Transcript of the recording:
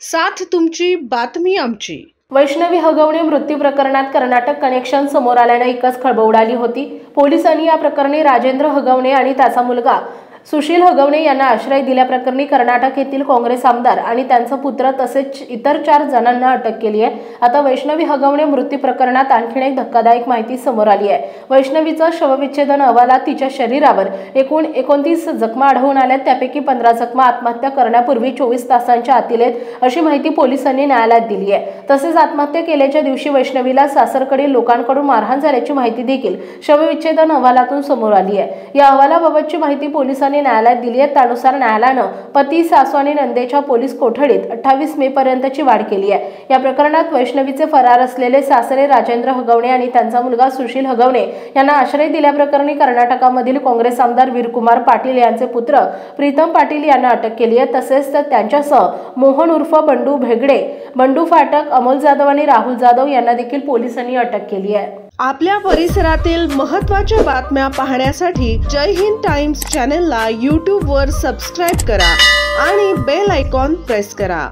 साथ तुमची बातमी आमची। वैष्णवी हगवणे मृत्यू प्रकरणात कर्नाटक कनेक्शन समोर आल्याने एकच खळबळ उडाली होती। पोलिसांनी या प्रकरणी राजेंद्र हगवणे आणि त्याचा मुलगा सुशील हगवणे यांना आश्रय दिल्याप्रकरणी कर्नाटक येथील काँग्रेस आमदार आणि त्यांचा पुत्र तसेच इतर 4 जणांना अटक केली आहे। आता वैष्णवी हगवणे मृत्यू प्रकरणात आणखी एक धक्कादायक माहिती समोर आली आहे। वैष्णवीचा शवविच्छेदन अहवालात तिच्या शरीरावर एकूण 29 जखमा आढळून आल्यात, त्यापैकी 15 जखमा आत्महत्या करण्यापूर्वी 24 तासांच्या आतील आहेत अशी माहिती पोलिसांनी न्यायालयात दिली आहे। तसेच आत्महत्या केल्याच्या दिवशी वैष्णवीला सासरकडील लोकांकडून मारहाण झाल्याची माहिती देखील शवविच्छेदन अहवालातून समोर आली आहे। या अहवालाबाबतची माहिती पोलिसांनी न्यायालयात दिली आहे। त्यानुसार न्यायालयाने पती, सासू आणि नंदेच्या पोलीस कोठडीत 28 मे पर्यंतची वाढ केली आहे। या प्रकरणात वैष्णवीचे फरार असलेले सासरे राजेंद्र हगवणे आणि त्यांचा मुलगा सुशील हगवणे यांना आश्रय दिल्याप्रकरणी कर्नाटकामधील काँग्रेस आमदार वीरकुमार पाटील यांचे पुत्र प्रीतम पाटील यांना अटक केली आहे। तसेच त्यांच्यासह मोहन उर्फ बंडू भेगडे, बंडू फाटक, अमोल जाधव आणि राहुल जाधव यांना देखील पोलिसांनी अटक केली आहे। आपल्या परिसरातील महत्त्वाच्या बातम्या पाहण्यासाठी जय हिंद टाइम्स चॅनलला YouTube वर सबस्क्राइब करा आणि बेल आयकॉन प्रेस करा।